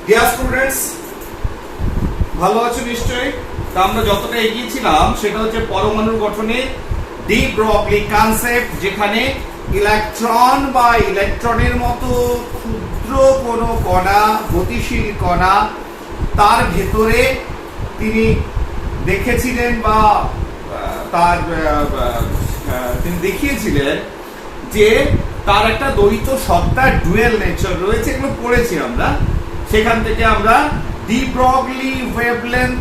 Dear students, ভালো আছো নিশ্চয়ই। তা আমরা যতটা এগিয়েছিলাম সেটা হচ্ছে পরমাণুর গঠনে ডি ব্রগলি কনসেপ্ট, যেখানে ইলেকট্রন বা ইলেকট্রনের মতো ক্ষুদ্র কোনো কণা, গতিশীল কণা, তার ভেতরে তিনি দেখেছিলেন বা তিনি দেখিয়েছিলেন যে তার একটা দ্বৈত সত্তার ডুয়েল নেচার রয়েছে। এগুলো পড়েছি আমরা। সেখান থেকে আমরা de Broglie wavelength,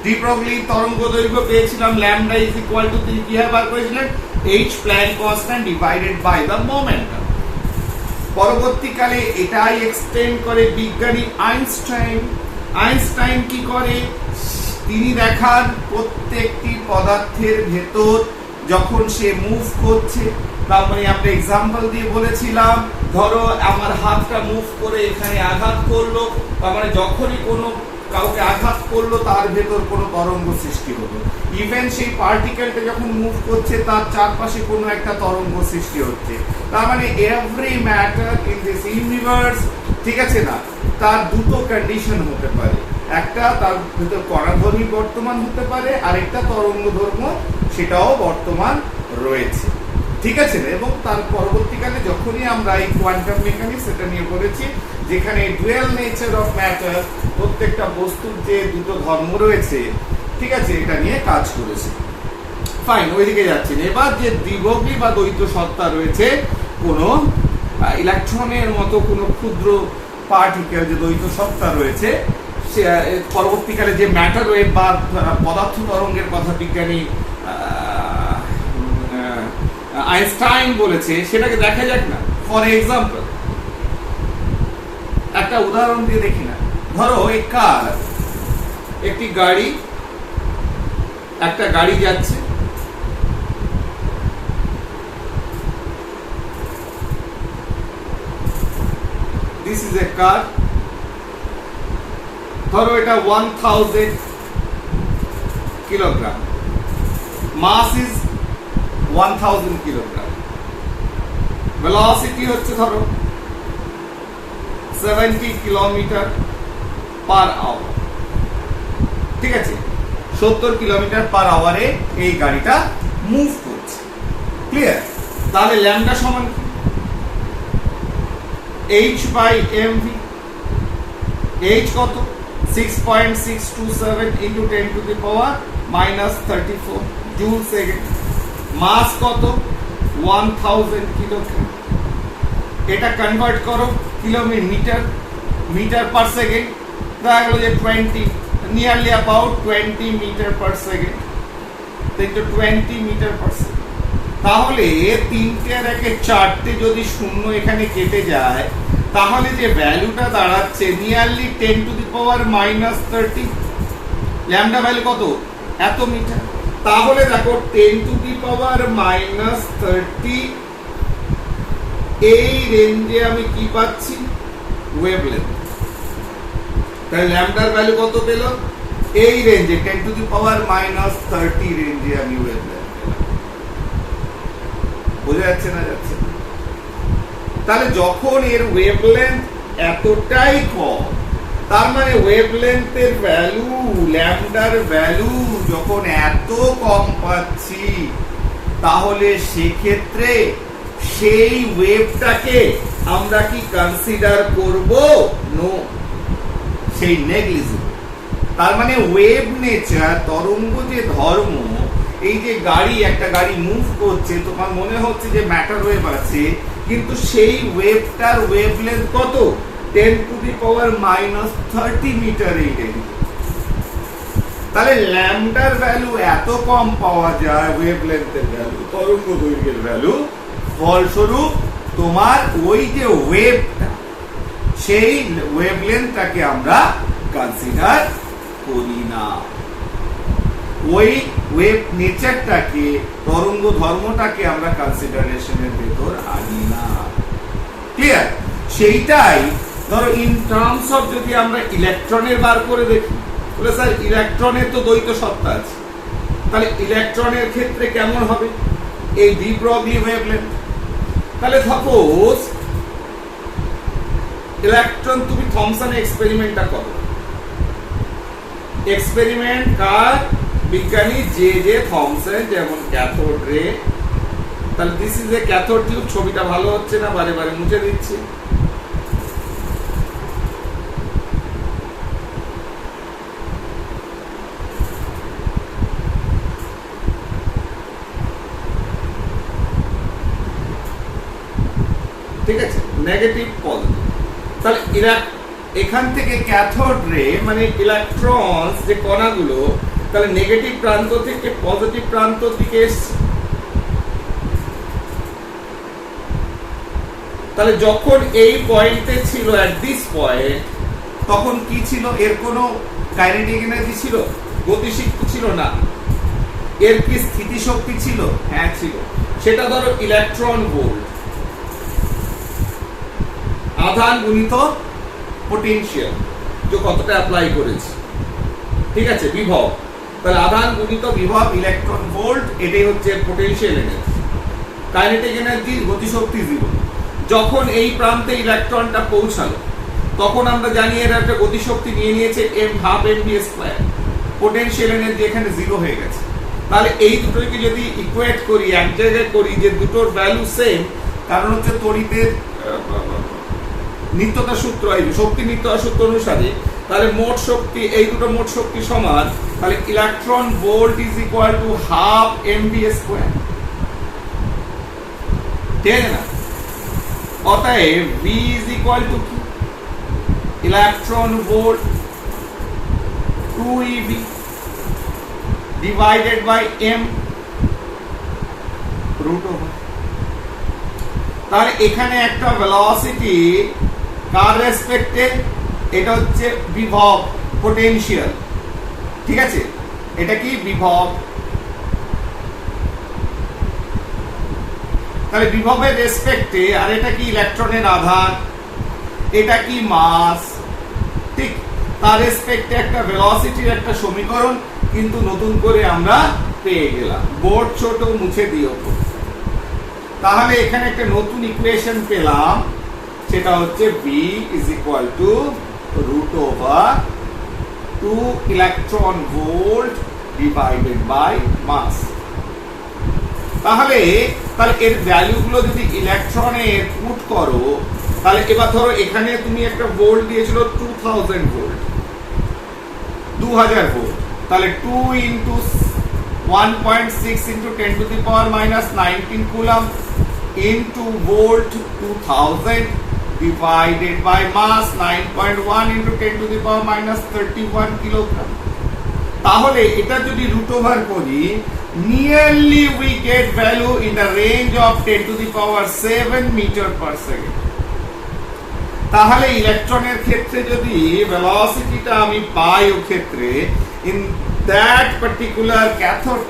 de Broglie তরঙ্গ দৈর্ঘ্য পেয়েছিলাম ল্যামডা ইজ ইকুয়াল টু, তিনি কিভাবে বার করেছিলেন, H Planck constant divided by the momentum. পরবর্তীকালে এটাই এক্সটেন্ড করে বিজ্ঞানী আইনস্টাইন। আইনস্টাইন কি করে, তিনি দেখান প্রত্যেকটি পদার্থের ভেতর যখন সে মুভ করছে, তার মানে আমরা এক্সাম্পল দিয়ে বলেছিলাম, ধরো আমার হাতটা মুভ করে এখানে আঘাত করলো, তার মানে যখনই কোনো কাউকে আঘাত করলো তার ভেতর কোনো তরঙ্গ সৃষ্টি হলো। ইভেন সেই পার্টিকেলটা যখন মুভ করছে তার চারপাশে কোনো একটা তরঙ্গ সৃষ্টি হচ্ছে। তার মানে every matter in this universe, ঠিক আছে না, তার দুটো কন্ডিশন হতে পারে। একটা, তার ভেতর কণাধর্মী বর্তমান হতে পারে, আরেকটা তরঙ্গধর্ম, সেটাও বর্তমান রয়েছে, ঠিক আছে না। এবং তার পরবর্তীকালে যখনই আমরা এই কোয়ান্টাম মেকানিক্স এটা নিয়ে বলেছি, যেখানে ডুয়াল নেচার অফ ম্যাটার, প্রত্যেকটা বস্তুর যে দুটো ধর্ম রয়েছে, ঠিক আছে, এটা নিয়ে কাজ করেছে। ফাইন, ওইদিকে যাচ্ছি না। এবার যে দ্বিবগ্নি বা দ্বৈত সত্তা রয়েছে, কোনো ইলেকট্রনের মতো কোনো ক্ষুদ্র পার্টিকেল, যে দ্বৈত সত্তা রয়েছে, সে পরবর্তীকালে যে ম্যাটার ওয়েভ বা পদার্থ তরঙ্গের কথা বিজ্ঞানী আইনস্টাইন বলেছে, সেটাকে দেখা যাক না। ফর এক্সাম্পল, একটা উদাহরণ দিয়ে দেখি না। ধরো এক কার, একটি গাড়ি, একটা গাড়ি যাচ্ছে, দিস ইজ এ কার। ধরো এটা 1000 kilogram, mass is 1000 kilogram, velocity হচ্ছে ধরো 70 কিলোমিটার পার আওয়ার, ঠিক আছে, 70 কিলোমিটার পার আওয়ারে এই গাড়িটা মুভ করছে। ক্লিয়ার? তাহলে ল্যামডা সমান কি, h বাই mv। h কত, 6.627 into 10 to the power minus 34 joule second. Mass কত, 1000 কিলোগ্রাম। এটা কনভার্ট করো কিলোমিটার, মিটার পার সেকেন্ড, দেখা গেল যে 20, nearly about 20 metre per second, তো 20 মিটার পার সেকেন্ড। তাহলে 3টে আর 1 4টে যদি শূন্য এখানে কেটে যায়, তাহলে যে ভ্যালুটা দাঁড়াচ্ছে nearly 10 to the power minus 30। Lambda value কত, এত মিটার। তাহলে দেখো 10 টু দি পাওয়ার মাইনাস 30, এই রেঞ্জে আমি কি পাচ্ছি, ওয়েভলেন্থ। তাহলে ল্যামডার ভ্যালু কত পেল, এই রেঞ্জে 10 টু দি পাওয়ার মাইনাস 30 রেঞ্জে আমি ওয়েভলেন্থ পেলাম। বোঝা যাচ্ছে না, যাচ্ছে? তাহলে যখন এর ওয়েভলেন্থ এতটাই কম, তার মানে ওয়েভলেন্থের ভ্যালু, ল্যামডার ভ্যালু যখন এত কম পাচ্ছি, তাহলে সেক্ষেত্রে সেই ওয়েভটাকে আমরা কি কনসিডার করব, নো, সেই নেগলিজিবল। তার মানে ওয়েভ নেচার, তরঙ্গ যে ধর্ম, এই যে গাড়ি, একটা গাড়ি মুভ করছে, তোমার মনে হচ্ছে যে ম্যাটার ওয়েভ আছে, কিন্তু সেই ওয়েভটার ওয়েভলেন্থ কত, 10 to the power minus 30 metre এই রেঞ্জ। তাহলে ল্যামডার ভ্যালু এত কম পাওয়া যায়, ওয়েভলেন্থের ভ্যালু, তরঙ্গ দৈর্ঘ্যের ভ্যালু, ফলস্বরূপ তোমার ওই যে ওয়েভটা, সেই ওয়েভলেন্থটাকে আমরা কনসিডার করি না। ওই ওয়েভ নেচারটাকে, তরঙ্গ ধর্মটাকে আমরা কনসিডারেশনের ভেতর আনি না। ক্লিয়ার? সেইটাই ধরো ইন টার্মস অফ, যদি আমরা ইলেকট্রনের বার করে দেখি, বলে স্যার ইলেকট্রনের তো দ্বৈত সত্তা আছে, তাহলে ইলেকট্রনের ক্ষেত্রে কেমন হবে এই ডি ব্রগলি ওয়েভলেন্থ। তাহলে সাপোজ ইলেকট্রন তুমি থমসন এক্সপেরিমেন্টটা করো, এক্সপেরিমেন্ট কার? বিজ্ঞানী জে থমসন, যেমন ক্যাথোড রে। তাহলে this is a cathode tube. ছবিটা ভালো হচ্ছে না, বারে বারে মুছে দিচ্ছি। ঠিক আছে, নেগেটিভ পজিটিভ। তাহলে এখান থেকে ক্যাথোড রে মানে ইলেকট্রন যে কণাগুলো, তাহলে নেগেটিভ প্রান্ত থেকে পজিটিভ প্রান্ত দিকে এসছে। তাহলে যখন এই পয়েন্টে ছিল, এট দিস পয়েন্ট, তখন কি ছিল? এর কোনো কাইনেটিক এনার্জি ছিল? গতিশক্তি ছিল না। এর কি স্থিতিশক্তি ছিল? হ্যাঁ ছিল। সেটা ধরো ইলেকট্রন ভোল্ট, আধান গুণিত পোটেনশিয়াল, যে কতটা অ্যাপ্লাই করেছি। ঠিক আছে, বিভব। তাহলে আধান গুণিত বিভব ইলেকট্রন ভোল্ট, এটাই হচ্ছে পোটেনশিয়াল এনার্জি। কাইনেটিক এনার্জি গতিশক্তি 0। যখন এই প্রান্তে ইলেকট্রনটা পৌঁছালো, তখন আমরা জানি এর একটা গতিশক্তি নিয়ে নিয়েছে m12mv²। পোটেনশিয়াল এনার্জি এখানে 0 হয়ে গেছে। তাহলে এই দুটোকে যদি ইকুয়েট করি, এক জায়গায় করি, যে দুটোর ভ্যালু সেম, কারণ হচ্ছে তড়িতের নিত্যতা সূত্র, শক্তি নিত্যতা সূত্র অনুসারে, তাহলে মোট শক্তি, এই দুটো মোট শক্তি সমান। তাহলে electron volt is equal to half mv²। ঠিক আছে না? অতএব v ইজ ইকুয়াল টু কি? Electron volt 2ev divided by m root over. তাহলে এখানে একটা ভেলোসিটি কার রেসপেক্টে? এটা হচ্ছে বিভব, পোটেনশিয়াল। ঠিক আছে, এটা কি? বিভব। তাহলে বিভবের রেসপেক্টে, আর এটা কি? ইলেকট্রনের আধান। এটা কি? মাস। ঠিক, তার রেসপেক্টে একটা ভেলোসিটির একটা সমীকরণ কিন্তু নতুন করে আমরা পেয়ে গেলাম। বোর্ড ছোট, মুছে দিও। তাহলে এখানে একটা নতুন ইকুয়েশন পেলাম, সেটা হচ্ছে v is equal to root over 2 electron volt divided by mass। তাহলে এর ভ্যালুগুলো যদি ইলেকট্রনে পুট করো, তাহলে এবার ধরো এখানে তুমি একটা ভোল্ট দিয়েছিল 2000 ভোল্ট, 2000 ভোল্ট। তাহলে 2 into 1.6 into 10 to the power minus 19 coulomb into volt 2000 divided by mass 9.1 into 10 to the power minus 31 kilogram। তাহলে এটা যদি রুট ওভার করি, nearly we get value in the range of 10 to the power 7 meter per second। তাহলে ইলেকট্রনের ক্ষেত্রে যদি ভেলোসিটিটা আমি পাই ও ক্ষেত্রে, in that particular cathode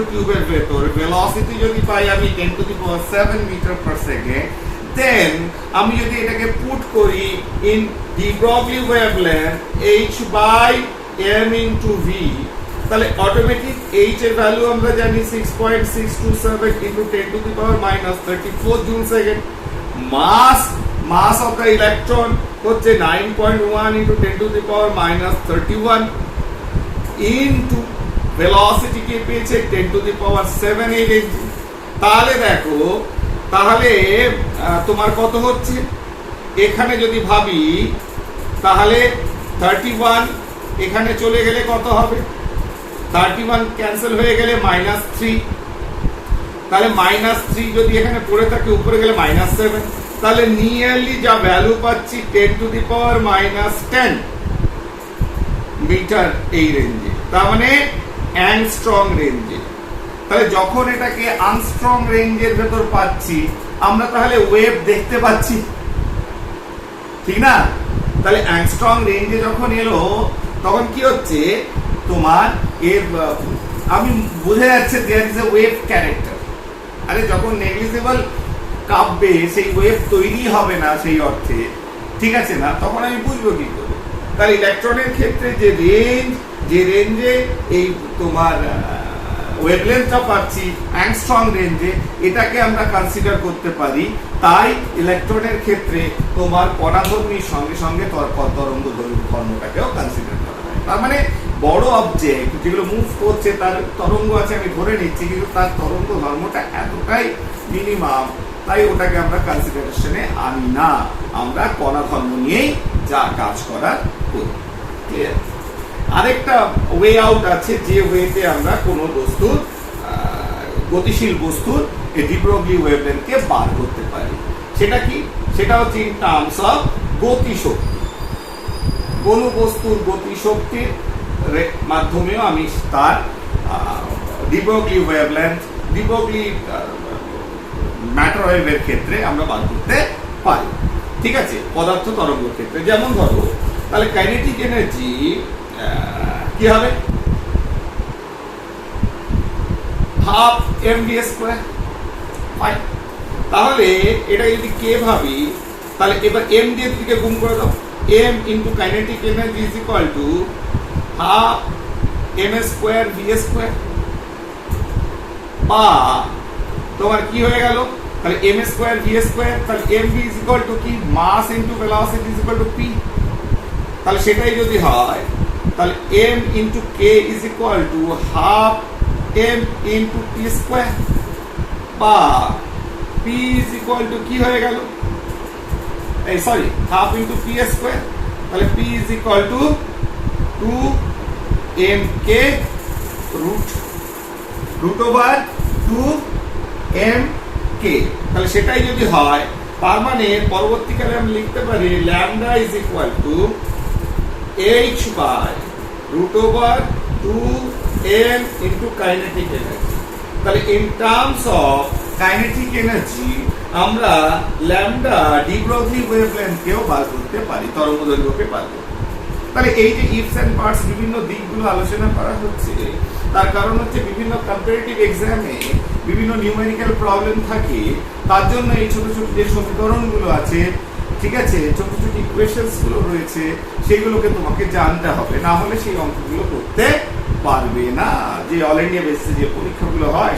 টিউবের ভেতর ভেলোসিটি যদি পাই আমি 10 to the power 7 meter per second, then আমি যদি এটাকে পুট করি in de Broglie wavelength h by m into v, তাহলে অটোমেটিক h এর ভ্যালু আমরা জানি 6.627 into 10 to the power minus 34 joule second. Mass of the electron হচ্ছে 9.1 into 10 to the power minus 31 into velocity কে পেয়েছে 10 to the power 7 তাহলে দেখো, তাহলে তোমার কত হচ্ছে? এখানে যদি ভাবি, তাহলে 31 এখানে চলে গেলে কত হবে? 31 ক্যান্সেল হয়ে গেলে -3। তাহলে -3 যদি এখানে পড়ে থাকে, উপরে গেলে -7। তাহলে নিয়ারলি যা ভ্যালু পাচ্ছি 10 to the power -10 মিটার এই রেঞ্জে, তার মানে অ্যাংস্ট্রং রেঞ্জে। তাহলে যখন এটাকে আনস্ট্রং রেঞ্জের ভেতর পাচ্ছি আমরা, তাহলে ওয়েভ দেখতে পাচ্ছি, ঠিক না? তাহলে অ্যাংস্ট্রং রেঞ্জে যখন এলো, তখন কি হচ্ছে তোমার এর, আমি বোঝা যাচ্ছে there is a wave character. আরে যখন নেগলিজেবল কাঁপবে, সেই ওয়েভ তৈরি হবে না সেই অর্থে, ঠিক আছে না? তখন আমি বুঝবো কি করে? তাহলে ইলেকট্রনের ক্ষেত্রে যে রেঞ্জে এই তোমার ওয়েভলেন্থটা পাচ্ছি অ্যাংস্ট্রম রেঞ্জে, এটাকে আমরা কনসিডার করতে পারি। তাই ইলেকট্রনের ক্ষেত্রে তোমার কণাধর্মীর সঙ্গে সঙ্গে তরঙ্গ ধর্মটাকেও কনসিডার করা হয়। তার মানে বড় অবজেক্ট যেগুলো মুভ করছে তার তরঙ্গ আছে আমি ধরে নিচ্ছি, কিন্তু তার তরঙ্গ ধর্মটা এতটাই মিনিমাম, তাই ওটাকে আমরা কনসিডারেশনে আনি না, আমরা কণা ধর্ম নিয়েই যা কাজ করার করি। ক্লিয়ার? আরেকটা ওয়ে আউট আছে, যে ওয়েতে আমরা কোনো বস্তুর গতিশীল বস্তুর ডি ব্রগলি ওয়েভলেন্থকে বার করতে পারি। সেটা কি? সেটা হচ্ছে ইন টার্মস অফ গতিশক্তি। কোন বস্তুর গতিশক্তির মাধ্যমেও আমি তার de Broglie wavelength, de Broglie matter ওয়েভের ক্ষেত্রে আমরা বার করতে পারি। ঠিক আছে? পদার্থ তরঙ্গের ক্ষেত্রে যেমন ধরো, তাহলে কাইনেটিক এনার্জি কি হবে? Half mv square. ফাইন। তাহলে এটা যদি কে ভাবি, তাহলে এবার m দিয়ে দিকে গুণ করে দাও। m into kinetic energy is equal to half m square v square, বা তোমার কি হয়ে গেল? তাহলে m স্কয়ার v স্কয়ার, তাহলে mv ইজ ইকুয়াল টু কি? Mass into velocity is equal to p। তাহলে সেটাই যদি হয়, তাহলে m into k is equal to half m into p square, বা p ইজ ইকুয়াল টু কি হয়ে গেল? এই sorry, half into p square, তাহলে p is equal to 2mk root over 2mk। তাহলে সেটাই যদি হয়, তার মানে পরবর্তীকালে আমি লিখতে পারি lambda is equal to h by root over 2m into kinetic energy. তাহলে in terms of kinetic energy আমরা ল্যামডা ডি ব্রগলি ওয়েভলেন্থকেও বার করতে পারি, তরঙ্গদৈর্ঘ্যকে বার করতে। তাহলে এই যে ইফস এন্ড বাটস বিভিন্ন দিকগুলো আলোচনা করা হচ্ছে, তার কারণ হচ্ছে বিভিন্ন কম্পারেটিভ এক্সামে বিভিন্ন নিউমেরিক্যাল প্রবলেম থাকে, তার জন্য এই ছোট ছোট যে সমীকরণগুলো আছে, ঠিক আছে, ছোট ছোট ইকুয়েশনস গুলো রয়েছে, সেগুলোকে তোমাকে জানতে হবে, না হলে সেই অঙ্কগুলো করতে পারবে না। যে অল ইন্ডিয়া বেসিসে যে পরীক্ষাগুলো হয়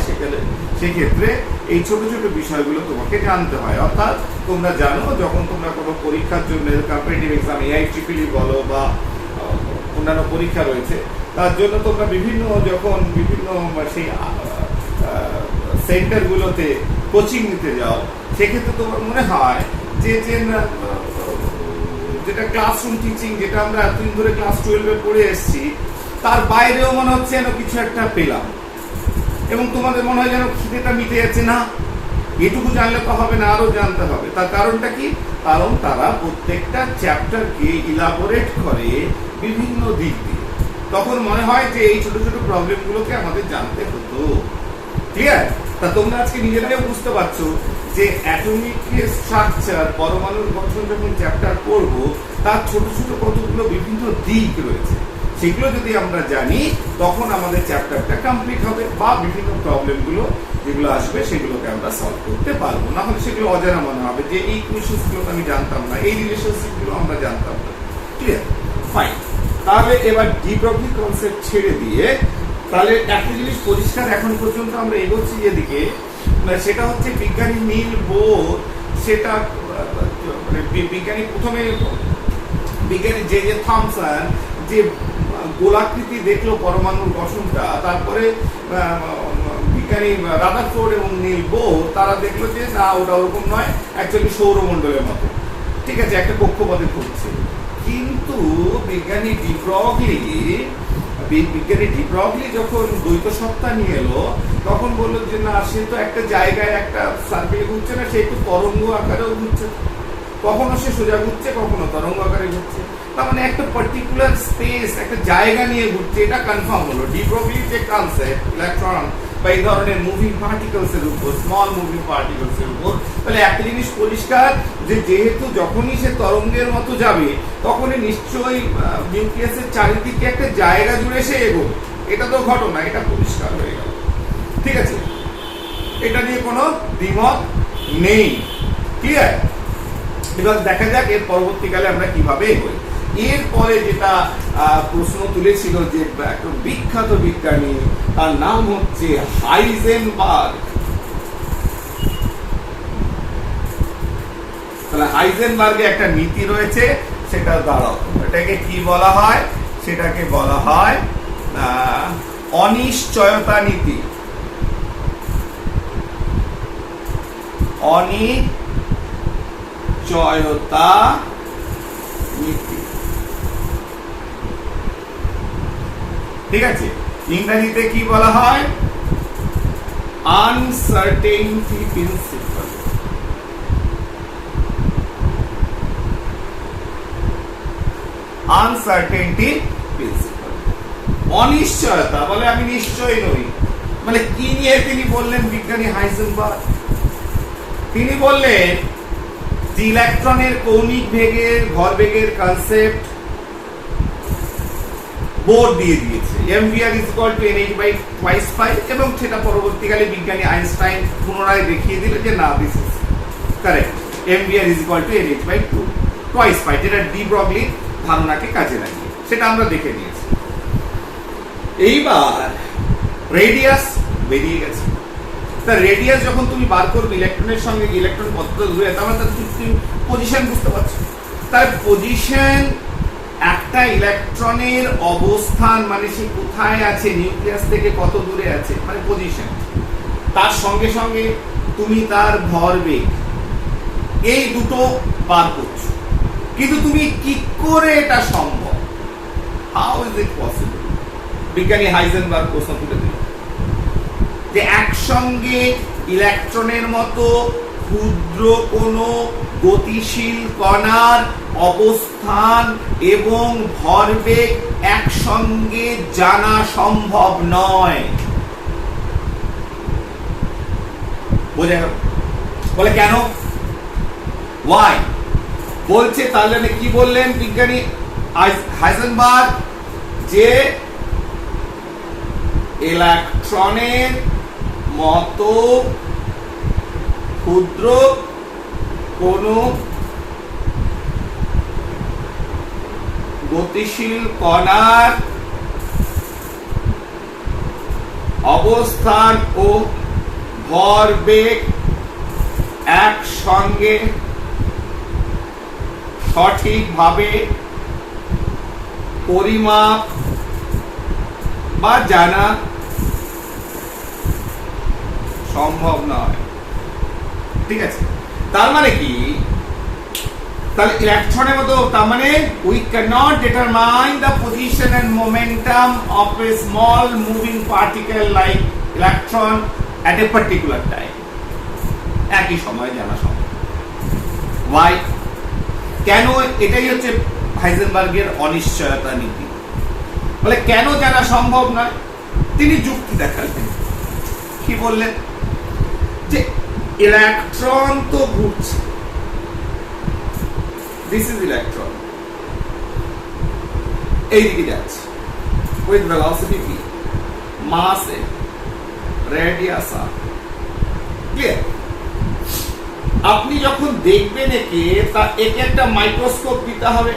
সেক্ষেত্রে এই ছোট ছোট বিষয়গুলো তোমাকে জানতে হয়। অর্থাৎ তোমরা জানো, যখন তোমরা কোনো পরীক্ষার জন্য কম্পারেটিভ এক্সাম AIEEE বলো বা অন্যান্য পরীক্ষা রয়েছে, তার জন্য তোমরা বিভিন্ন সেই সেন্টারগুলোতে কোচিং নিতে যাও, সেক্ষেত্রে তোমার মনে হয় যে যেটা ক্লাসরুম টিচিং, যেটা আমরা এতদিন ধরে ক্লাস 12-এ পড়ে এসেছি, তার বাইরেও মনে হচ্ছে যেন কিছু একটা পেলাম, এবং তোমাদের মনে হয় যেন খিদেটা মিটে যাচ্ছে না, এটুকু জানলে তো হবে না, আরো জানতে হবে। তার কারণটা কি? কারণ তারা প্রত্যেকটা চ্যাপ্টারকে ইলাবোরেট করে বিভিন্ন দিক দিয়ে, তখন মনে হয় যে এই ছোট ছোট প্রবলেমগুলোকে আমাদের জানতে হতো। ক্লিয়ার? তা তোমরা আজকে নিজেরাও বুঝতে পারছো যে অ্যাটমিক স্ট্রাকচার, পরমাণুর গঠন যখন চ্যাপ্টার পড়বো, তার ছোট ছোট কতগুলো বিভিন্ন দিক রয়েছে, সেগুলো যদি আমরা জানি তখন আমাদের চ্যাপ্টারটা কমপ্লিট হবে, বা বিভিন্ন প্রবলেমগুলো যেগুলো আসবে সেগুলোকে আমরা সলভ করতে পারবো। না হলে সেগুলো অজানা মনে হবে যে এই ইকুয়েশনসগুলো আমি জানতাম না, এই রিলেশনশিপগুলো আমরা জানতাম না। ক্লিয়ার? ফাইন। তাহলে এবার ডি ব্রগলি কনসেপ্ট ছেড়ে দিয়ে তাহলে একটা জিনিস পরিষ্কার এখন পর্যন্ত আমরা এগোচ্ছি যেদিকে, সেটা হচ্ছে বিজ্ঞানী নীল বোর, সেটা বিজ্ঞানী জে থমসন যে গোলাকৃতি দেখলো পরমাণুর গঠনটা, তারপরে বিজ্ঞানী রাদারফোর্ড এবং নীল বোর তারা দেখলো যে না, ওটা ওরকম নয়, অ্যাকচুয়ালি সৌরমণ্ডলের মতো, ঠিক আছে, একটা কক্ষপথে ঘুরছে। কিন্তু বিজ্ঞানী ডি ব্রগলি যখন দ্বৈত সত্তা নিয়ে এলো, তখন বললো যে না, সে তো একটা জায়গায় একটা সার্কেলে ঘুরছে না, সে একটু তরঙ্গ আকারেও ঘুরছে, কখনো সে সোজা ঘুরছে, কখনো তরঙ্গ আকারে ঘুরছে, তার মানে একটা পার্টিকুলার স্পেস, একটা জায়গা নিয়ে ঘুরছে, এটা কনফার্ম হলো। ডি ব্রগলি যে কনসেপ্ট ইলেকট্রন বা এই ধরনের মুভিং পার্টিকেলস এর উপর, স্মল মুভিং পার্টিকেলস এর উপর, তাহলে একটা জিনিস পরিষ্কার যে যেহেতু যখনই সে তরঙ্গের মতো যাবে, তখনই নিশ্চয়ই নিউক্লিয়াসের চারিদিকে একটা জায়গা জুড়ে সে এগোবে, এটা তো ঘটনা, এটা পরিষ্কার হয়ে গেল। ঠিক আছে, এটা নিয়ে কোনো দ্বিমত নেই। ক্লিয়ার? এবার দেখা যাক এর পরবর্তীকালে আমরা কিভাবে এগোই। এরপরে যেটা প্রশ্ন তুলেছিল যে একটা বিখ্যাত বিজ্ঞানী, তার নাম হচ্ছে যে হাইজেনবার্গ, তাহলে হাইজেনবার্গে একটা নীতি রয়েছে, সেটা দাঁড়াও, এটাকে কি বলা হয়? সেটাকে বলা হয় অনিশ্চয়তা নীতি। অনিশ্চয়তা নীতি, ঠিক আছে? ইংরেজিতে কি বলা হয়? আনসার্টেইনটি প্রিন্সিপাল। আনসার্টেনটি প্রিন্সিপাল, অনিশ্চয়তা বলে আমি নিশ্চয় নই। মানে কি নিয়ে তিনি বললেন বিজ্ঞানী হাইজেনবার্গ? তিনি বললেন যে ইলেকট্রনের কৌণিক বেগের ভরবেগের কনসেপ্ট বোর দিয়ে দিয়েছে, mvr = nh/2 এবং সেটা পরবর্তীকালে বিজ্ঞানী আইনস্টাইন পুনরায় দেখিয়ে দিল যে না, this is correct, mvr = nh/2 যেটা ডি ব্রগলি ধারণাকে কাজে লাগিয়ে, সেটা আমরা দেখে নিয়েছি। এইবার রেডিয়াস বেরিয়ে গেছে। তা রেডিয়াস যখন তুমি বার করবে ইলেকট্রনের সঙ্গে, ইলেকট্রন কতটা দূরে, তার মানে তুমি পজিশন বুঝতে পারছো। তার পজিশন, একটা ইলেকট্রনের অবস্থান মানে সে কোথায় আছে, নিউক্লিয়াস থেকে কত দূরে আছে, মানে পজিশন। তার সঙ্গে সঙ্গে তুমি তার ভরবেগ, এই দুটো বার করছো। কিন্তু তুমি কি করে এটা সম্ভব? How is it possible? বিজ্ঞানী হাইজেনবার্গ প্রশ্ন তুলে দিল যে একসঙ্গে ইলেকট্রনের মতো ক্ষুদ্র কোনো গতিশীল কণার অবস্থান এবং ভরবেগ একসঙ্গে জানা সম্ভব নয়। বোঝা গেল? বলে কেন? ওয়াই? বলছে তাহলে কি বললেন বিজ্ঞানী হাইজেনবার্গ? যে ইলেকট্রনের মতো ক্ষুদ্র কোনো গতিশীল কণার অবস্থান ও ভরবেগ একসঙ্গে সঠিকভাবে পরিমাপ বা জানা সম্ভব নয়। ঠিক আছে, তার মানে কি? তাহলে ইলেকট্রনের মতো, তার মানে we cannot determine the position and momentum of a small moving particle like electron at a particular time, একই সময়ে জানা সম্ভব। Why? কেন? এটাই হচ্ছে হাইজেনবার্গের অনিশ্চয়তা নীতি। বলে কেন জানা সম্ভব নয়? তিনি যুক্তি দেখালেন। কি বললেন? যে ইলেকট্রন তো ঘুরছে, দিস ইজ ইলেকট্রন, এইদিকে যাচ্ছে with velocity v, mass a, radius r। Clear? আপনি যখন দেখবেন একে, তা একে একটা মাইক্রোস্কোপ দিতে হবে।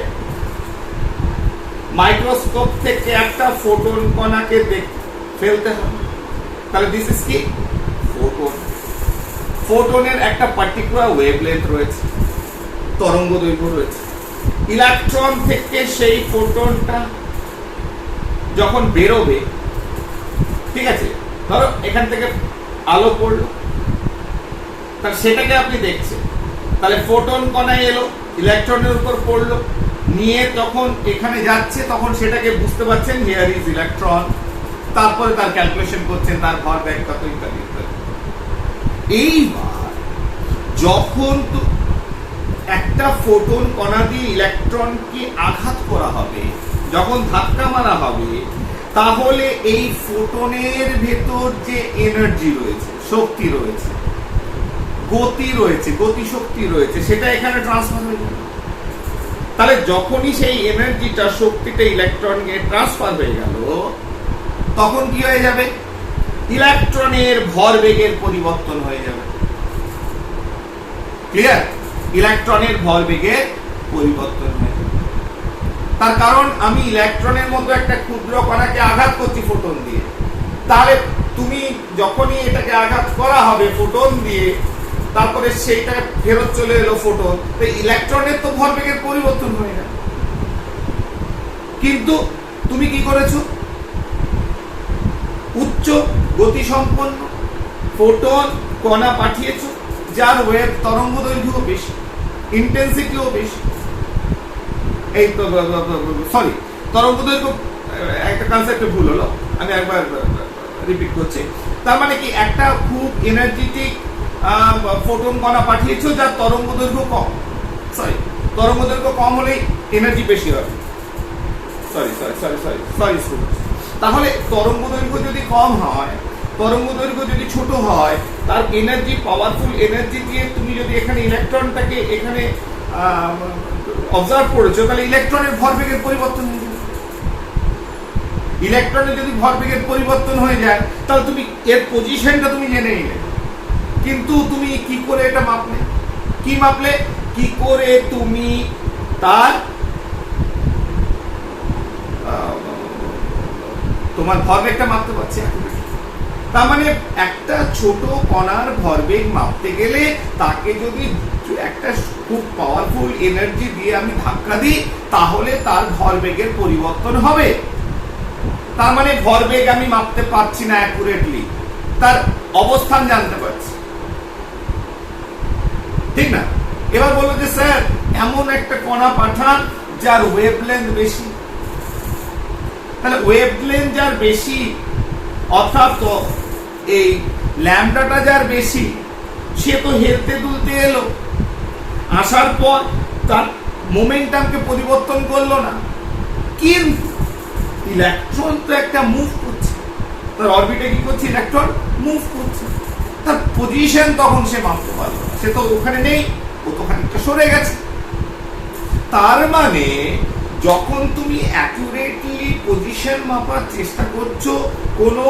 মাইক্রোস্কোপ থেকে একটা ফোটন কণাকে ফেলতে হবে। তাহলে দিস ইজ কি? ফোটন। ফোটনের একটা পার্টিকুলার ওয়েভলেন্থ রয়েছে, তরঙ্গ দৈর্ঘ্য রয়েছে। ইলেকট্রন থেকে সেই ফোটনটা যখন বেরোবে, ঠিক আছে, ধরো এখান থেকে আলো পড়লো, তাহলে সেটাকে আপনি দেখছেন। তাহলে ফোটন কণায় এলো, ইলেকট্রনের উপর পড়লো, নিয়ে যখন এখানে যাচ্ছে তখন সেটাকে বুঝতে পারছেন হিয়ার ইজ ইলেকট্রন। তারপরে তার ক্যালকুলেশন করছেন, তার ভরবেগ কত, ইত্যাদি ইত্যাদি। এইবার যখন একটা ফোটন কণা দিয়ে ইলেকট্রনকে আঘাত করা হবে, যখন ধাক্কা মারা হবে, তাহলে এই ফোটনের ভেতর যে এনার্জি রয়েছে, শক্তি রয়েছে, গতি রয়েছে, গতিশক্তি রয়েছে, সেটা এখানে ট্রান্সফার হয়ে যাবে। তাহলে যখনই সেই এনার্জিটা, শক্তিটা ইলেকট্রনকে ট্রান্সফার হয়ে গেল, তখন কি হয়ে যাবে? ইলেকট্রনের ভরবেগের পরিবর্তন হয়ে যাবে। ক্লিয়ার? ইলেকট্রনের ভরবেগের পরিবর্তন হয়ে যাবে। তার কারণ আমি ইলেকট্রনের মতো একটা ক্ষুদ্র কণাকে আঘাত করছি ফোটন দিয়ে, তাহলে তুমি যখনই এটাকে আঘাত করা হবে ফোটন দিয়ে, তারপরে সেইটা ফেরত চলে এলো ফোটন, তো ইলেকট্রনের তো ভরবেগের পরিবর্তন হয় না। কিন্তু তুমি কি করেছো, উচ্চ গতি সম্পন্ন ফোটন কণা পাঠিয়েছো, যার ওয়েভ তরঙ্গ দৈর্ঘ্য বেশি, ইন্টেন্সিটিও বেশি। এই তো সরি, তরঙ্গ দৈর্ঘ্য একটা কনসেপ্টে ভুল হলো, আমি একবার রিপিট করছি। তার মানে কি, একটা খুব এনার্জেটিক ফোটন কণা পাঠিয়েছো যার তরঙ্গ দৈর্ঘ্য কম, সরি তরঙ্গ দৈর্ঘ্য কম হলেই এনার্জি বেশি হবে, sorry sorry sorry sorry sorry students. তাহলে তরঙ্গ দৈর্ঘ্য যদি কম হয়, তরঙ্গ দৈর্ঘ্য যদি ছোট হয়, তার এনার্জি, পাওয়ারফুল এনার্জি দিয়ে তুমি যদি এখানে ইলেকট্রনটাকে এখানে অবজার্ভ করেছো, তাহলে ইলেকট্রনের ভরবেগের পরিবর্তন হয়ে যাবে। ইলেকট্রনের যদি ভরবেগের পরিবর্তন হয়ে যায়, তাহলে তুমি এর পজিশনটা তুমি জেনে নিলে, কিন্তু তুমি কি করে এটা মাপলে, কি মাপলে, কি করে তুমি তার তোমার ভরবেগটা মাপতে পারছি। তার মানে একটা ছোট কণার ভরবেগ মাপতে গেলে তাকে যদি একটা খুব পাওয়ারফুল এনার্জি দিয়ে আমি ধাক্কা দিই, তাহলে তার ভরবেগের পরিবর্তন হবে। তার মানে ভরবেগ আমি মাপতে পারছি না অ্যাকুরেটলি, তার অবস্থান জানতে পারছি, ঠিক না? এবার বলবো যে স্যার এমন একটা কণা পাঠান যার ওয়েভলেন্থ বেশি। তাহলে ওয়েভলেন্থ যার বেশি, অর্থাৎ তো এই ল্যামডাটা যার বেশি, সে তো হেলতে দুলতে এলো, আসার পর তার মোমেন্টামকে পরিবর্তন করলো না, কিন্তু ইলেকট্রন তো একটা মুভ করছে, তার অরবিটে কি করছে, ইলেকট্রন মুভ করছে, তার পজিশন তখন সে মাপতে পারলো না, সে তো ওখানে নেই, ও তো খানিকটা সরে গেছে। তার মানে যখন তুমি অ্যাকুরেটলি পজিশন মাপার চেষ্টা করছো, কোনো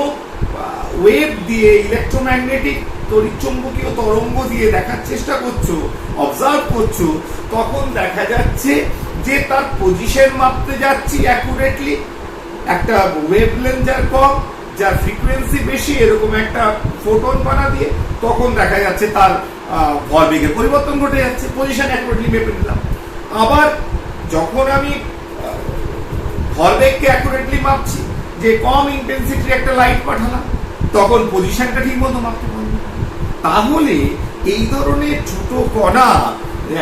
ওয়েভ দিয়ে, ইলেকট্রোম্যাগনেটিক তড়িৎচুম্বকীয় তরঙ্গ দিয়ে দেখার চেষ্টা করছো, অবজার্ভ করছো, তখন দেখা যাচ্ছে যে তার পজিশন মাপতে যাচ্ছি অ্যাকুরেটলি, একটা ওয়েভলেন্থ যার কম, যার ফ্রিকোয়েন্সি বেশি, এরকম একটা ফোটন কণা দিয়ে, তখন দেখা যাচ্ছে তার ভরবেগের পরিবর্তন ঘটে যাচ্ছে, পজিশন অ্যাকুরেটলি মেপে নিলাম। আবার যখন আমি ভরবেগকে অ্যাকুরেটলি মাপছি, যে কম ইন্টেন্সিটির একটা লাইট পাঠালাম, তখন পজিশনটা ঠিক মতো মাপতে পারবো। তাহলে এই ধরনের ছোট কণা,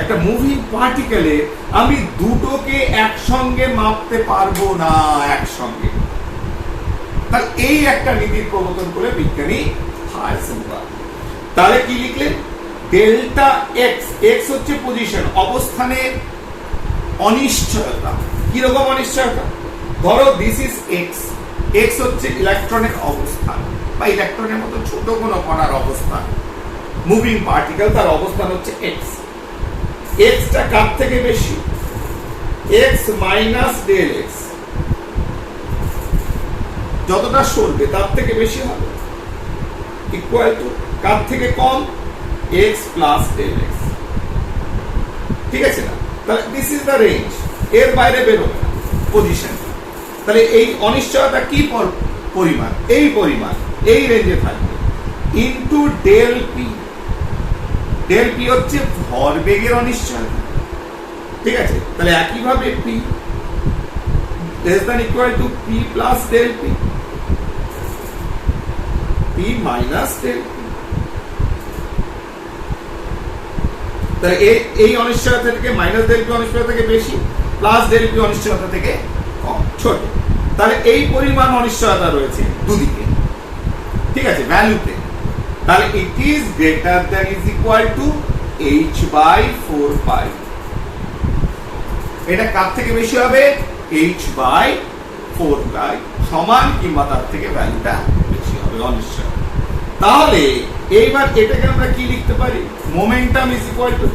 একটা মুভিং পার্টিকেলে আমি দুটোকে একসঙ্গে মাপতে পারবো না একসঙ্গে। তাহলে এই একটা নীতির প্রবর্তন করে বিজ্ঞানী হাইজেনবার্গ। তাহলে কি লিখলেন, ডেল্টা এক্স, এক্স হচ্ছে পজিশন, অবস্থানের অনিশ্চয়তা। কিরকম অনিশ্চয়তা? ধরো দিস ইজ এক্স, এক্স হচ্ছে ইলেকট্রনের অবস্থান বা ইলেকট্রনের মতো ছোট কোনো কণার অবস্থান, মুভিং পার্টিকেল, তার অবস্থান হচ্ছে এক্স। এক্সটা কার থেকে বেশি? এক্স মাইনাস ডেল এক্স, যতটা সরবে তার থেকে বেশি হবে, ইকুয়াল টু কার থেকে কম? X plus del X. ঠিক আছে না? তাহলে দিস ইজ দ্য রেঞ্জ, এর বাইরে বেরোবে না পজিশন। তাহলে এই অনিশ্চয়তা কি পরিমাণ? এই পরিমাণ, এই রেঞ্জে থাকবে, into del p. Del p হচ্ছে ভরবেগের অনিশ্চয়তা, ঠিক আছে? তাহলে একইভাবে p less than equal to p plus del p, p minus del p. তাহলে এই অনিশ্চয়তা থেকে মাইনাস ডেল পি অনিশ্চয়তা থেকে বেশি, প্লাস ডেল পি অনিশ্চয়তা থেকে কম, ছোট। তাহলে এই পরিমাণ অনিশ্চয়তা রয়েছে দুদিকে, ঠিক আছে, ভ্যালুতে। তাহলে it is greater than is equal to h by 4 pi. এটা কার থেকে বেশি হবে? h বাই 4 পাই সমান কিংবা তার থেকে ভ্যালুটা বেশি হবে অনিশ্চয়। তাহলে এইবার এটাকে আমরা কি লিখতে পারি? মোমেন্টাম ইজ ইকুয়াল টু,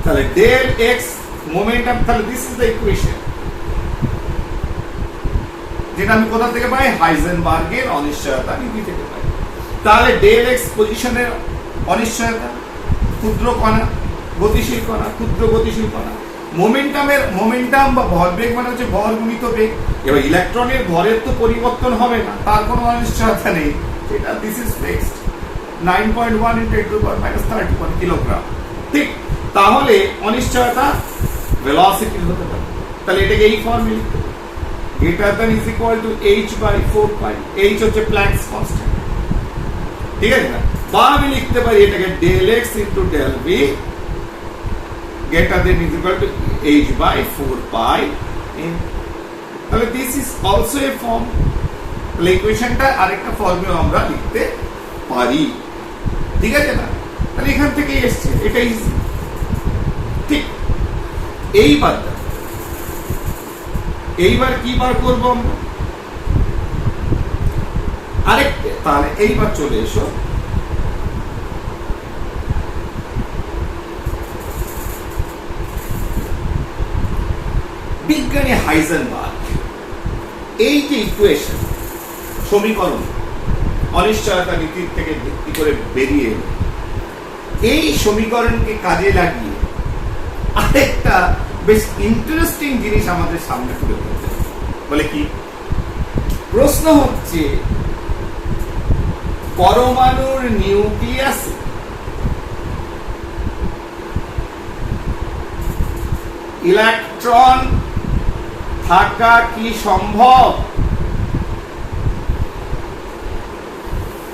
তাহলে ডেল এক্স মোমেন্টাম, তাহলে দিস ইজ দ্য ইকুয়েশন, যেটা আমি কোথা থেকে পাই? হাইজেনবার্গের অনিশ্চয়তা নীতি থেকে পাই। তাহলে ডেল এক্স পজিশনের অনিশ্চয়তা, ক্ষুদ্র কণা, গতিশীল কণা, ক্ষুদ্র গতিশীল কণা। মোমেন্টাম বা ভরবেগ মানে হচ্ছে ভর গুণিত বেগ। এবার ইলেকট্রনের ভরের তো পরিবর্তন হবে না, তার কোনো অনিশ্চয়তা নেই, এটা দিস ইজ ফিক্সড 9.1 × 10⁻31 কিলোগ্রাম। ঠিক, তাহলে অনিশ্চয়তা ভেলোসিটির হতে পারে। তাহলে এটাকে এই ফর্মে লিখতে হবে, greater than is equal two h/4π। h হচ্ছে প্ল্যাঙ্কস কনস্ট্যান্ট, ঠিক আছে না? বা আমি লিখতে পারি এটাকে del x × del v greater than is equal to h/4π m। তাহলে this is also a form. তাহলে ইকুয়েশনটা আরেকটা ফর্মেও আমরা লিখতে পারি, ঠিক আছে না? তাহলে এখান থেকে এসছে, এটা ইজি। ঠিক, এইবার কি বার করবো আমরা? আরেকটা, তাহলে এইবার চলে এসো বিজ্ঞানী হাইজেনবার্গ এই যে ইকুয়েশন, সমীকরণ, অনিশ্চয়তা নীতির থেকে ভিত্তি করে বেরিয়ে এলো, এই সমীকরণকে কাজে লাগিয়ে আরেকটা বেশ ইন্টারেস্টিং জিনিস আমাদের সামনে তুলে ধরতে। বলে কি? প্রশ্ন হচ্ছে পরমাণুর নিউক্লিয়াসে ইলেকট্রন থাকা কি সম্ভব?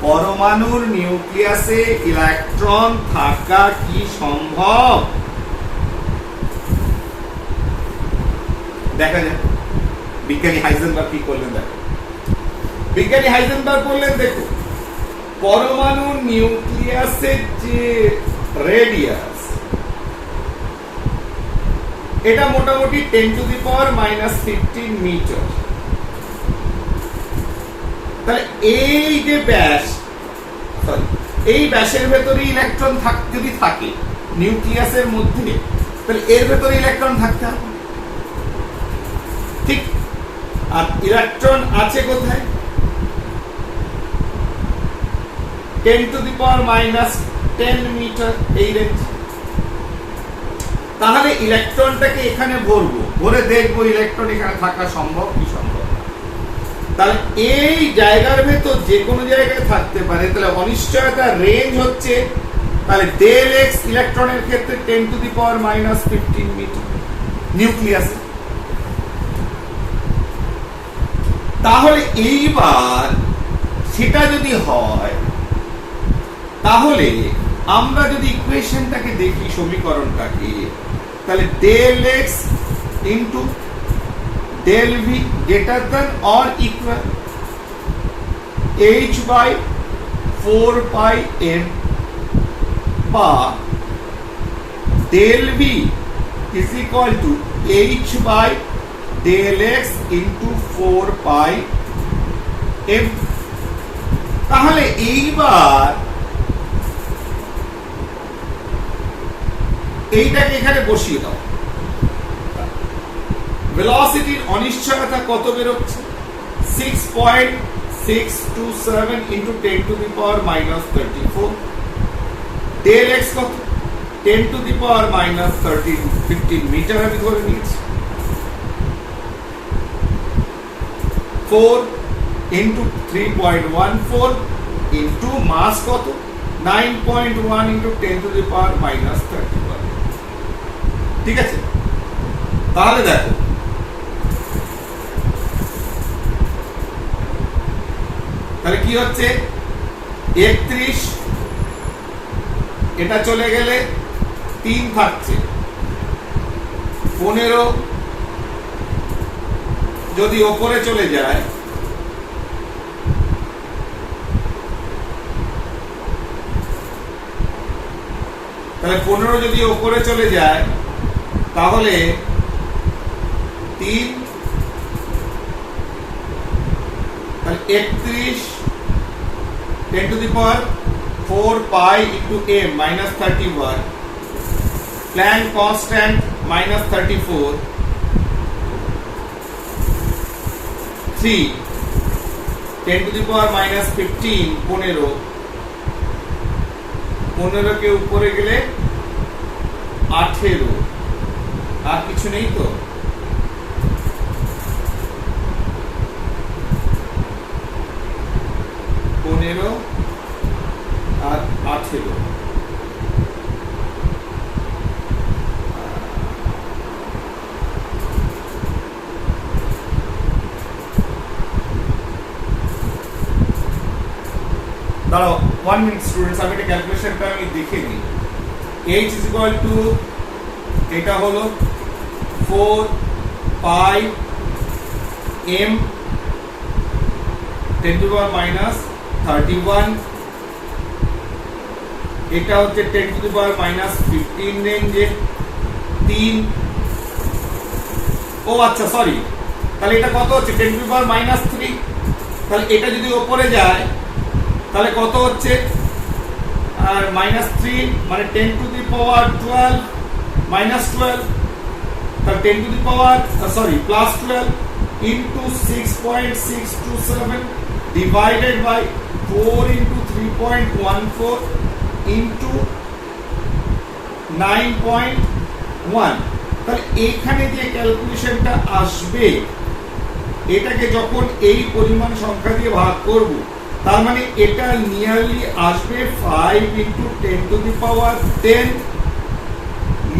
পরমাণুর নিউক্লিয়াসে ইলেকট্রন থাকা কি সম্ভব? দেখা যায় বিজ্ঞানী হাইজেনবার্গ কি করলেন। দেখো, বিজ্ঞানী হাইজেনবার্গ বললেন, দেখো পরমাণুর নিউক্লিয়াসের যে রেডিয়াস, এটা মোটামুটি 10⁻⁻15 মিটার। তাহলে এই যে ব্যাস, এই ব্যাসের ভেতরে ইলেকট্রন যদি থাকে নিউক্লিয়াসের মধ্যে, তাহলে এর ভেতরে ইলেকট্রন থাকতে হবে। ঠিক, আর ইলেকট্রন আছে কোথায়? 10⁻10 মিটার, এই রেঞ্জ। তাহলে ইলেকট্রনটাকে এখানে ভরবো, ভরে দেখবো ইলেকট্রন এখানে থাকা সম্ভব কি সম্ভব। তাহলে এই জায়গার ভেতর যে কোনো জায়গায় থাকতে পারে। তাহলে অনিশ্চয়তার রেঞ্জ হচ্ছে, তাহলে del x ইলেকট্রনের ক্ষেত্রে 10⁻⁻15 মিটার নিউক্লিয়াসে। তাহলে এইবার সেটা যদি হয়, তাহলে আমরা যদি ইকুয়েশনটাকে দেখি, সমীকরণটাকে, তাহলে del x * del v greater than or equal h/4π m, বা del v is equal to h/del x * 4π m। তাহলে এইবার এইটাকে এখানে বসিয়ে দাও। ভেলোসিটির অনিশ্চয়তা কত বেরোচ্ছে? 6.627 × 10⁻⁻34। del x কত? 10⁻⁻15 মিটার আমি ধরে নিয়েছি। 4 × 3.14 ইন্টু মাস কত? 9.1 × 10⁻⁻31। ঠিক আছে? তাহলে দেখো, তাহলে কি হচ্ছে? 31, এটা চলে গেলে 3 থাকছে, 15 যদি ওপরে চলে যায়, তাহলে 15 যদি ওপরে চলে যায়, তাহলে 3, তাহলে 31 10⁻⁴π × m -31, প্ল্যাঙ্ক কনস্ট্যান্ট -34, 3 10⁻⁻15 15 কে উপরে গেলে 18, আর কিছু নেই তো? দাঁড়াও 1 মিনিট স্টুডেন্টস, আমি এটা ক্যালকুলেশনটা আমি দেখে নিই। h ইজ ইকুয়াল টু এটা হলো 4 পাই m 10 to the power minus 31, এটা হচ্ছে 10 টু দি পাওয়ার মাইনাস 15 রেঞ্জে 3। ও আচ্ছা সরি, তাহলে এটা কত হচ্ছে 10 টু দি পাওয়ার মাইনাস 3। তাহলে এটা যদি উপরে যায় তাহলে কত হচ্ছে, আর মাইনাস 3 মানে 10 টু দি পাওয়ার 12 মাইনাস 12, তাহলে 10 to the power sorry plus 12 into 6.627 divided by 4 into 3.14 into 9.1। তাহলে এইখানে যে ক্যালকুলেশনটা আসবে, এটাকে যখন এই পরিমাণ সংখ্যা দিয়ে ভাগ করব, তার মানে এটা নিয়ারলি আসবে 5 into 10 to the power 10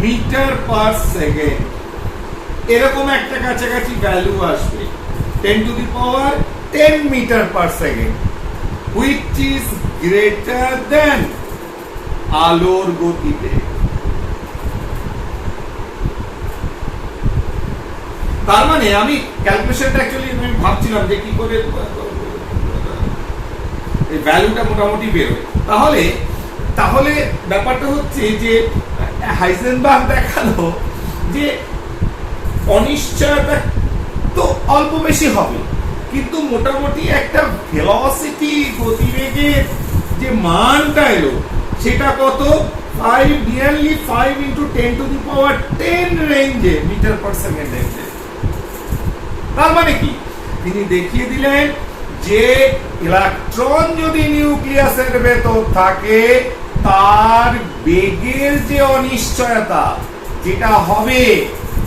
metre per second. এরকম একটা কাছাকাছি ভ্যালু আসবে 10 to the power 10 metre per second, which is greater than আলোর গতিবেগ। তার মানে আমি ক্যালকুলেশনটা অ্যাকচুয়ালি আমি ভাবছিলাম যে কি করে এই ভ্যালুটা মোটামুটি বেরোয়। তাহলে তাহলে ব্যাপারটা হচ্ছে যে হাইজেনবার্গ দেখালো যে অনিশ্চয়তা তো অল্প বেশি হবে, কিন্তু মোটামুটি একটা ভেলোসিটি গতিবেগের যে মানটা এলো সেটা কত 5 nearly 5 into 10 to the power 10 রেঞ্জে মিটার পার সেকেন্ড রেঞ্জে। তার মানে কি তিনি দেখিয়ে দিলেন যে ইলেকট্রন যদি নিউক্লিয়াসের ভেতর থাকে তার বেগের যে অনিশ্চয়তা যেটা হবে,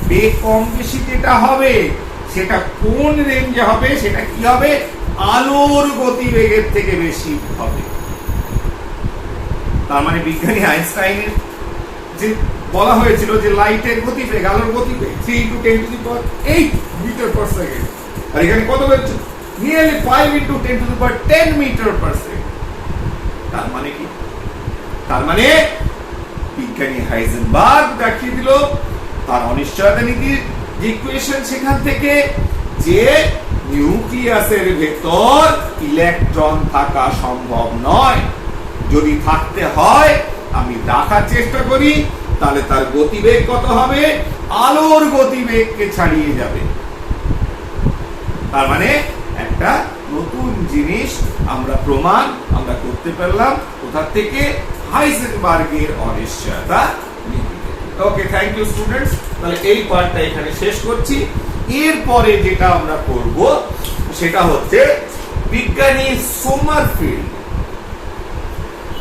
বেগ কম বেশি যেটা হবে সেটা কোন রেঞ্জে হবে, সেটা কি হবে, আলোর গতিবেগের থেকে বেশি হবে। তার মানে বিজ্ঞানী আইনস্টাইনের যে বলা হয়েছিল যে লাইটের গতিবেগ আলোর গতিবেগ 3 into 10 to the power 8 metre per second, আর এখানে কত হচ্ছে nearly 5 into 10 to the power 10 metre per second. তার মানে কি, তার মানে বিজ্ঞানী হাইজেনবার্গ দেখিয়ে দিল তার অনিশ্চয়তা নীতির যে ইকুয়েশন সেখান থেকে যে নিউক্লিয়াসের ভেতর ইলেকট্রন থাকা সম্ভব নয়। যদি থাকতে হয় আমি দেখার চেষ্টা করি তাহলে তার গতিবেগ কত হবে, আলোর গতিবেগকে ছাড়িয়ে যাবে। তার মানে একটা নতুন জিনিস আমরা প্রমাণ আমরা করতে পারলাম কোথা থেকে, হাইজেনবার্গের অনিশ্চয়তা নীতি। ওকে, থ্যাংক ইউ স্টুডেন্টস। তাহলে এই পার্টটা এখানে শেষ করছি। এরপরে যেটা আমরা করব সেটা হচ্ছে বিজ্ঞানী সোমারফিল্ড।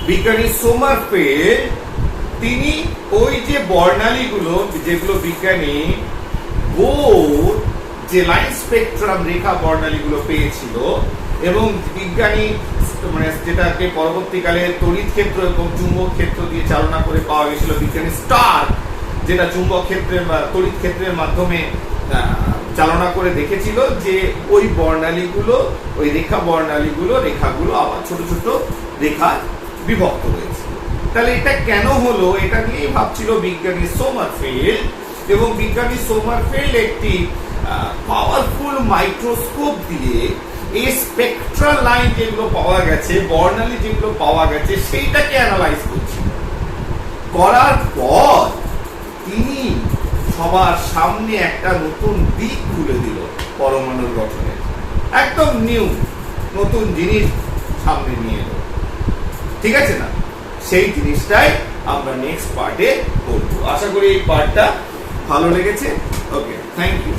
বিজ্ঞানী সোমারফিল্ড তিনি ওই যে বর্ণালীগুলো যেগুলো বিজ্ঞানী বোর যে লাইন স্পেকট্রাম রেখা বর্ণালীগুলো পেয়েছিল এবং বিজ্ঞানী মানে যেটাকে পরবর্তীকালে তড়িৎ ক্ষেত্র এবং চুম্বক ক্ষেত্র দিয়ে চালনা করে পাওয়া গেছিল, বিজ্ঞানী স্টার যেটা চুম্বক ক্ষেত্রের বা তড়িৎ ক্ষেত্রের মাধ্যমে চালনা করে দেখেছিল যে ওই বর্ণালীগুলো ওই রেখাগুলো আবার ছোট ছোট রেখা বিভক্ত হয়েছে। তাহলে এটা কেন হলো এটা নিয়েই ভাবছিল বিজ্ঞানী সোমারফিল্ড, এবং বিজ্ঞানী সোমারফিল্ড একটি পাওয়ারফুল মাইক্রোস্কোপ দিয়ে এই স্পেকট্রাল লাইন যেগুলো পাওয়া গেছে, বর্ণালী যেগুলো পাওয়া গেছে সেইটাকে অ্যানালাইজ করছিল। করার পর তিনি সবার সামনে একটা নতুন দিক খুলে দিল পরমাণুর গঠনের, একদম নিউ নতুন জিনিস সামনে নিয়ে এলো। ঠিক আছে না, সেই জিনিসটাই আমরা নেক্সট পার্টে করবো। আশা করি এই পার্টটা ভালো লেগেছে। ওকে, থ্যাংক ইউ।